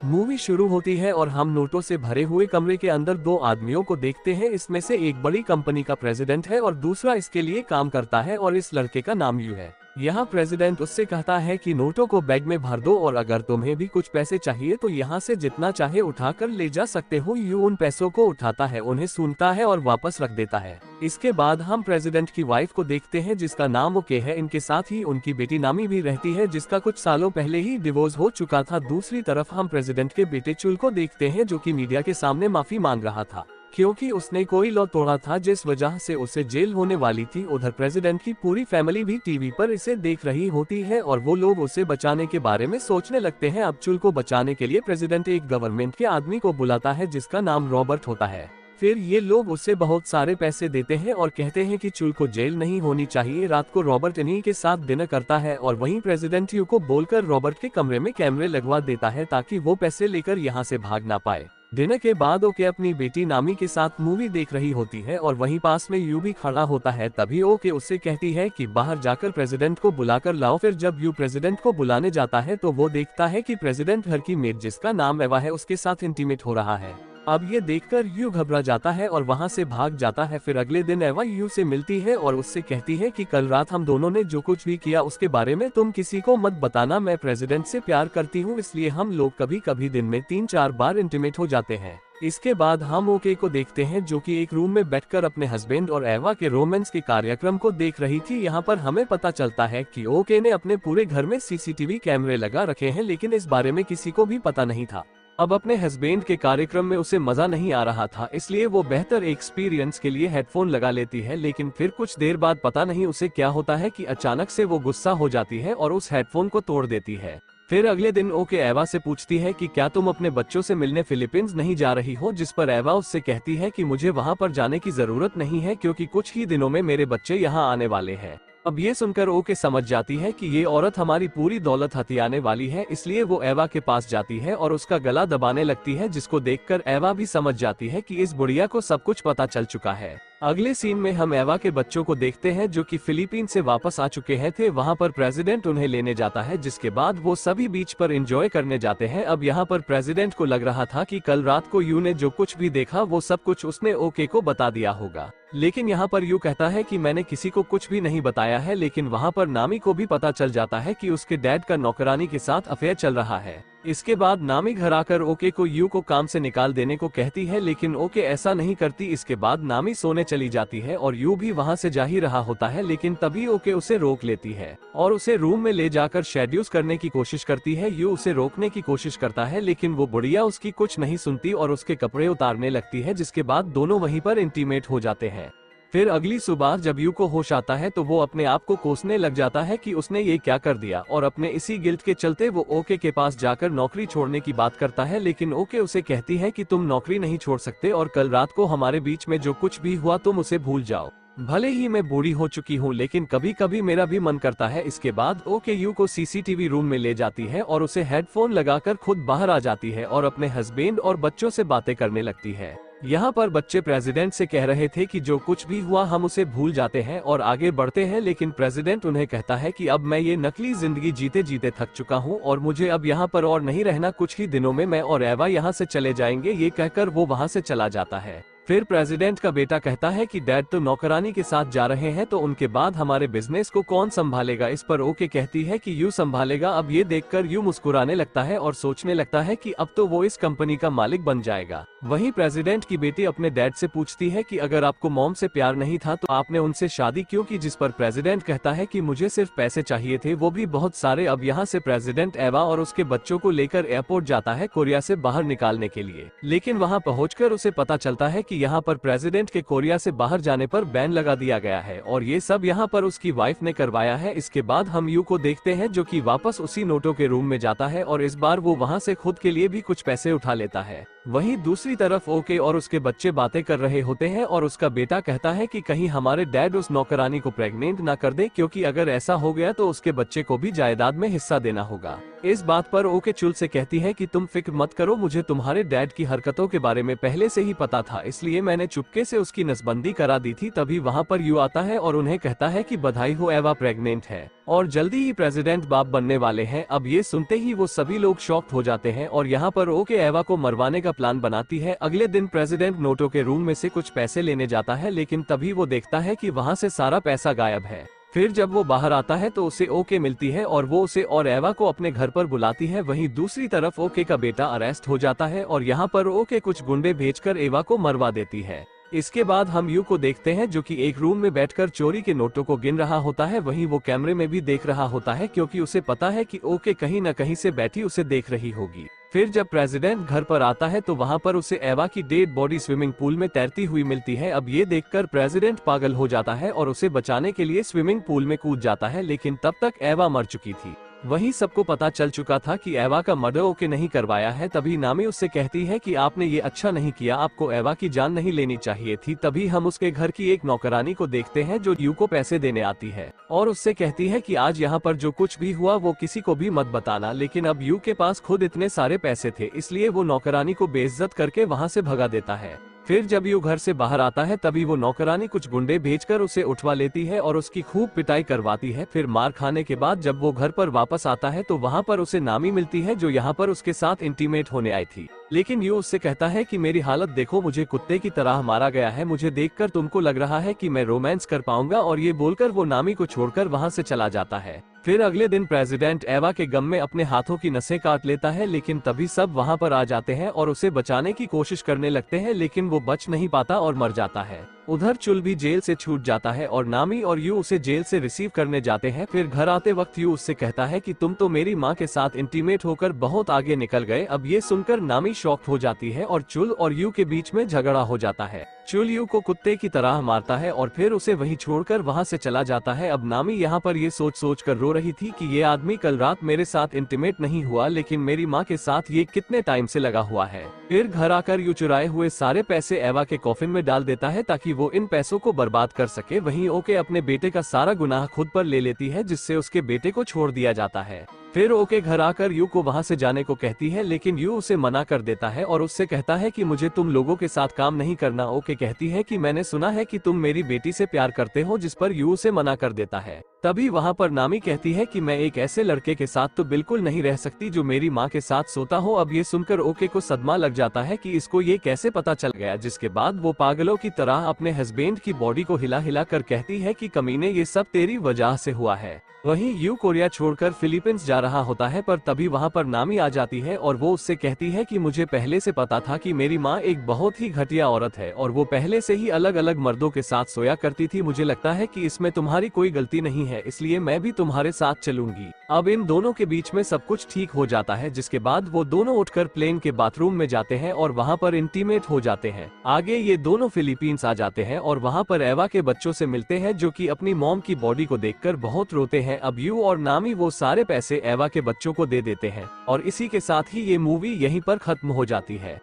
Movie शुरू होती है और हम नोटों से भरे हुए कमरे के अंदर दो आदमियों को देखते हैं। इसमें से एक बड़ी कंपनी का प्रेसिडेंट है और दूसरा इसके लिए काम करता है और इस लड़के का नाम यू है। यहाँ प्रेसिडेंट उससे कहता है कि नोटों को बैग में भर दो और अगर तुम्हें भी कुछ पैसे चाहिए तो यहाँ से जितना चाहे उठा कर ले जा सकते हो। यू उन पैसों को उठाता है, उन्हें सुनता है और वापस रख देता है। इसके बाद हम प्रेसिडेंट की वाइफ को देखते हैं जिसका नाम ओके है। इनके साथ ही उनकी बेटी नामी भी रहती है जिसका कुछ सालों पहले ही डिवोर्स हो चुका था। दूसरी तरफ हम प्रेसिडेंट के बेटे चुल को देखते हैं जो कि मीडिया के सामने माफी मांग रहा था क्योंकि उसने कोई लॉ तोड़ा था जिस वजह से उसे जेल होने वाली थी। उधर प्रेसिडेंट की पूरी फैमिली भी टीवी पर इसे देख रही होती है और वो लोग उसे बचाने के बारे में सोचने लगते हैं। अब चुल को बचाने के लिए प्रेसिडेंट एक गवर्नमेंट के आदमी को बुलाता है जिसका नाम रॉबर्ट होता है। फिर ये लोग उसे बहुत सारे पैसे देते हैं और कहते हैं कि चुल को जेल नहीं होनी चाहिए। रात को रॉबर्ट इन्हीं के साथ डिनर करता है और वहीं प्रेसिडेंट यू को बोलकर रॉबर्ट के कमरे में कैमरे लगवा देता है ताकि वो पैसे लेकर यहाँ से भाग ना पाए। डिनर के बाद ओके अपनी बेटी नामी के साथ मूवी देख रही होती है और वहीं पास में यू भी खड़ा होता है। तभी ओके उससे कहती है कि बाहर जाकर प्रेसिडेंट को बुलाकर लाओ। फिर जब यू प्रेसिडेंट को बुलाने जाता है तो वो देखता है कि प्रेसिडेंट घर की मेड जिसका नाम एवा है उसके साथ इंटीमेट हो रहा है। अब ये देखकर यू घबरा जाता है और वहाँ से भाग जाता है। फिर अगले दिन एवा यू से मिलती है और उससे कहती है कि कल रात हम दोनों ने जो कुछ भी किया उसके बारे में तुम किसी को मत बताना। मैं प्रेसिडेंट से प्यार करती हूँ इसलिए हम लोग कभी कभी दिन में 3-4 बार इंटीमेट हो जाते हैं। इसके बाद हम ओके को देखते हैं जो कि एक रूम में बैठकर अपने हस्बैंड और एवा के रोमांस के कार्यक्रम को देख रही थी। यहाँ पर हमें पता चलता है कि ओके ने अपने पूरे घर में सीसीटीवी कैमरे लगा रखे हैं लेकिन इस बारे में किसी को भी पता नहीं था। अब अपने हस्बैंड के कार्यक्रम में उसे मजा नहीं आ रहा था इसलिए वो बेहतर एक्सपीरियंस के लिए हेडफोन लगा लेती है। लेकिन फिर कुछ देर बाद पता नहीं उसे क्या होता है कि अचानक से वो गुस्सा हो जाती है और उस हेडफोन को तोड़ देती है। फिर अगले दिन ओके एवा से पूछती है कि क्या तुम अपने बच्चों से मिलने फिलीपींस नहीं जा रही हो, जिस पर एवा उससे कहती है कि मुझे वहां पर जाने की जरूरत नहीं है क्योंकि कुछ ही दिनों में मेरे बच्चे यहाँ आने वाले हैं। अब ये सुनकर ओके समझ जाती है कि ये औरत हमारी पूरी दौलत हथियाने वाली है इसलिए वो एवा के पास जाती है और उसका गला दबाने लगती है जिसको देखकर एवा भी समझ जाती है कि इस बुढ़िया को सब कुछ पता चल चुका है। अगले सीन में हम एवा के बच्चों को देखते हैं जो कि फिलीपीन से वापस आ चुके हैं थे। वहां पर प्रेसिडेंट उन्हें लेने जाता है जिसके बाद वो सभी बीच पर एंजॉय करने जाते हैं। अब यहाँ पर प्रेसिडेंट को लग रहा था कि कल रात को यू ने जो कुछ भी देखा वो सब कुछ उसने ओके को बता दिया होगा, लेकिन यहाँ पर यू कहता है कि मैंने किसी को कुछ भी नहीं बताया है। लेकिन वहाँ पर नामी को भी पता चल जाता है कि उसके डैड का नौकरानी के साथ अफेयर चल रहा है। इसके बाद नामी घर आकर ओके को यू को काम से निकाल देने को कहती है लेकिन ओके ऐसा नहीं करती। इसके बाद नामी सोने चली जाती है और यू भी वहाँ से जा ही रहा होता है लेकिन तभी ओके उसे रोक लेती है और उसे रूम में ले जाकर शेड्यूस करने की कोशिश करती है। यू उसे रोकने की कोशिश करता है लेकिन वो बुढ़िया उसकी कुछ नहीं सुनती और उसके कपड़े उतारने लगती है जिसके बाद दोनों वहीं पर इंटीमेट हो जाते हैं। फिर अगली सुबह जब यू को होश आता है तो वो अपने आप को कोसने लग जाता है कि उसने ये क्या कर दिया और अपने इसी गिल्ट के चलते वो ओके के पास जाकर नौकरी छोड़ने की बात करता है। लेकिन ओके उसे कहती है कि तुम नौकरी नहीं छोड़ सकते और कल रात को हमारे बीच में जो कुछ भी हुआ तुम उसे भूल जाओ। भले ही मैं बूढ़ी हो चुकी हूँ लेकिन कभी कभी मेरा भी मन करता है। इसके बाद ओके यू को सीसीटीवी रूम में ले जाती है और उसे हेडफोन लगाकर खुद बाहर आ जाती है और अपने हस्बैंड और बच्चों से बातें करने लगती है। यहाँ पर बच्चे प्रेसिडेंट से कह रहे थे कि जो कुछ भी हुआ हम उसे भूल जाते हैं और आगे बढ़ते हैं, लेकिन प्रेसिडेंट उन्हें कहता है कि अब मैं ये नकली जिंदगी जीते जीते थक चुका हूँ और मुझे अब यहाँ पर और नहीं रहना, कुछ ही दिनों में मैं और एवा यहाँ से चले जाएंगे। ये कहकर वो वहाँ से चला जाता है। फिर प्रेसिडेंट का बेटा कहता है कि डैड तो नौकरानी के साथ जा रहे हैं तो उनके बाद हमारे बिजनेस को कौन संभालेगा। इस पर ओके कहती है कि यू संभालेगा। अब ये देखकर यू मुस्कुराने लगता है और सोचने लगता है कि अब तो वो इस कंपनी का मालिक बन जाएगा। वहीं प्रेसिडेंट की बेटी अपने डैड से पूछती है कि अगर आपको मॉम से प्यार नहीं था तो आपने उनसे शादी क्यों की, जिस पर प्रेसिडेंट कहता है कि मुझे सिर्फ पैसे चाहिए थे, वो भी बहुत सारे। अब यहाँ से प्रेसिडेंट एवा और उसके बच्चों को लेकर एयरपोर्ट जाता है कोरिया से बाहर निकालने के लिए, लेकिन वहाँ पहुंचकर उसे पता चलता है कि यहाँ पर प्रेसिडेंट के कोरिया से बाहर जाने पर बैन लगा दिया गया है और ये सब यहाँ पर उसकी वाइफ ने करवाया है। इसके बाद हम यू को देखते हैं जो कि वापस उसी नोटों के रूम में जाता है और इस बार वो वहाँ से खुद के लिए भी कुछ पैसे उठा लेता है। वहीं दूसरी तरफ ओके और उसके बच्चे बातें कर रहे होते हैं और उसका बेटा कहता है कि कहीं हमारे डैड उस नौकरानी को प्रेग्नेंट ना कर दे, क्योंकि अगर ऐसा हो गया तो उसके बच्चे को भी जायदाद में हिस्सा देना होगा। इस बात पर ओके चुल से कहती है कि तुम फिक्र मत करो, मुझे तुम्हारे डैड की हरकतों के बारे में पहले से ही पता था, इसलिए मैंने चुपके से उसकी नसबंदी करा दी थी। तभी वहाँ पर यू आता है और उन्हें कहता है कि बधाई हो, एवा प्रेग्नेंट है। और जल्दी ही प्रेसिडेंट बाप बनने वाले हैं। अब ये सुनते ही वो सभी लोग शॉक्ड हो जाते हैं और यहाँ पर ओके एवा को मरवाने का प्लान बनाती है। अगले दिन प्रेसिडेंट नोटो के रूम में से कुछ पैसे लेने जाता है, लेकिन तभी वो देखता है कि वहाँ से सारा पैसा गायब है। फिर जब वो बाहर आता है तो उसे ओके मिलती है और वो उसे और एवा को अपने घर पर बुलाती है। वहीं दूसरी तरफ ओके का बेटा अरेस्ट हो जाता है और यहाँ पर ओके कुछ गुंडे भेजकर एवा को मरवा देती है। इसके बाद हम यू को देखते हैं जो कि एक रूम में बैठकर चोरी के नोटों को गिन रहा होता है। वहीं वो कैमरे में भी देख रहा होता है क्योंकि उसे पता है कि ओके कहीं न कहीं से बैठी उसे देख रही होगी। फिर जब प्रेसिडेंट घर पर आता है तो वहाँ पर उसे एवा की डेड बॉडी स्विमिंग पूल में तैरती हुई मिलती है। अब ये देखकर प्रेसिडेंट पागल हो जाता है और उसे बचाने के लिए स्विमिंग पूल में कूद जाता है, लेकिन तब तक एवा मर चुकी थी। वहीं सबको पता चल चुका था कि एवा का मर्डर ओके नहीं करवाया है। तभी नामी उससे कहती है कि आपने ये अच्छा नहीं किया, आपको एवा की जान नहीं लेनी चाहिए थी। तभी हम उसके घर की एक नौकरानी को देखते हैं जो यू को पैसे देने आती है और उससे कहती है कि आज यहाँ पर जो कुछ भी हुआ वो किसी को भी मत बताना। लेकिन अब यू के पास खुद इतने सारे पैसे थे, इसलिए वो नौकरानी को बेइज्जत करके वहाँ से भगा देता है। फिर जब यू घर से बाहर आता है तभी वो नौकरानी कुछ गुंडे भेजकर उसे उठवा लेती है और उसकी खूब पिटाई करवाती है। फिर मार खाने के बाद जब वो घर पर वापस आता है तो वहाँ पर उसे नामी मिलती है जो यहाँ पर उसके साथ इंटीमेट होने आई थी। लेकिन यू उससे कहता है कि मेरी हालत देखो, मुझे कुत्ते की तरह मारा गया है, मुझे देखकर तुमको लग रहा है कि मैं रोमांस कर पाऊंगा। और ये बोलकर वो नामी को छोड़कर वहाँ से चला जाता है। फिर अगले दिन प्रेसिडेंट एवा के गम में अपने हाथों की नसें काट लेता है, लेकिन तभी सब वहाँ पर आ जाते हैं और उसे बचाने की कोशिश करने लगते हैं, लेकिन वो बच नहीं पाता और मर जाता है। उधर चुल भी जेल से छूट जाता है और नामी और यू उसे जेल से रिसीव करने जाते हैं। फिर घर आते वक्त यू उससे कहता है कि तुम तो मेरी माँ के साथ इंटीमेट होकर बहुत आगे निकल गए। अब ये सुनकर नामी शॉक्ड हो जाती है और चुल और यू के बीच में झगड़ा हो जाता है। चुल यू को कुत्ते की तरह मारता है और फिर उसे वहीं छोड़कर वहां से चला जाता है। अब नामी यहाँ पर ये सोच कर रो रही थी कि ये आदमी कल रात मेरे साथ इंटीमेट नहीं हुआ, लेकिन मेरी माँ के साथ ये कितने टाइम से लगा हुआ है। फिर घर आकर यू चुराए हुए सारे पैसे एवा के कॉफिन में डाल देता है ताकि वो इन पैसों को बर्बाद कर सके। वहीं ओके अपने बेटे का सारा गुनाह खुद पर ले लेती है, जिससे उसके बेटे को छोड़ दिया जाता है। फिर ओके घर आकर यू को वहां से जाने को कहती है, लेकिन यू उसे मना कर देता है और उससे कहता है कि मुझे तुम लोगों के साथ काम नहीं करना। ओके कहती है कि मैंने सुना है कि तुम मेरी बेटी से प्यार करते हो, जिस पर यू उसे मना कर देता है। तभी वहां पर नामी कहती है कि मैं एक ऐसे लड़के के साथ तो बिल्कुल नहीं रह सकती जो मेरी माँ के साथ सोता हो। अब ये सुनकर ओके को सदमा लग जाता है कि इसको ये कैसे पता चल गया, जिसके बाद वो पागलों की तरह अपने हस्बैंड की बॉडी को हिला हिला कर कहती है कि कमीने ये सब तेरी वजह से हुआ है। वहीं यू कोरिया छोड़कर फिलीपींस जा रहा होता है, पर तभी वहां पर नामी आ जाती है और वो उससे कहती है कि मुझे पहले से पता था कि मेरी माँ एक बहुत ही घटिया औरत है और वो पहले से ही अलग अलग मर्दों के साथ सोया करती थी। मुझे लगता है कि इसमें तुम्हारी कोई गलती नहीं है, इसलिए मैं भी तुम्हारे साथ चलूंगी। अब इन दोनों के बीच में सब कुछ ठीक हो जाता है, जिसके बाद वो दोनों उठकर प्लेन के बाथरूम में जाते हैं और वहाँ पर इंटीमेट हो जाते हैं। आगे ये दोनों फिलीपींस आ जाते हैं और वहाँ पर एवा के बच्चों से मिलते हैं जो कि अपनी मॉम की बॉडी को देखकर बहुत रोते हैं। अब यू और नामी वो सारे पैसे एवा के बच्चों को दे देते हैं और इसी के साथ ही ये मूवी यहीं पर खत्म हो जाती है।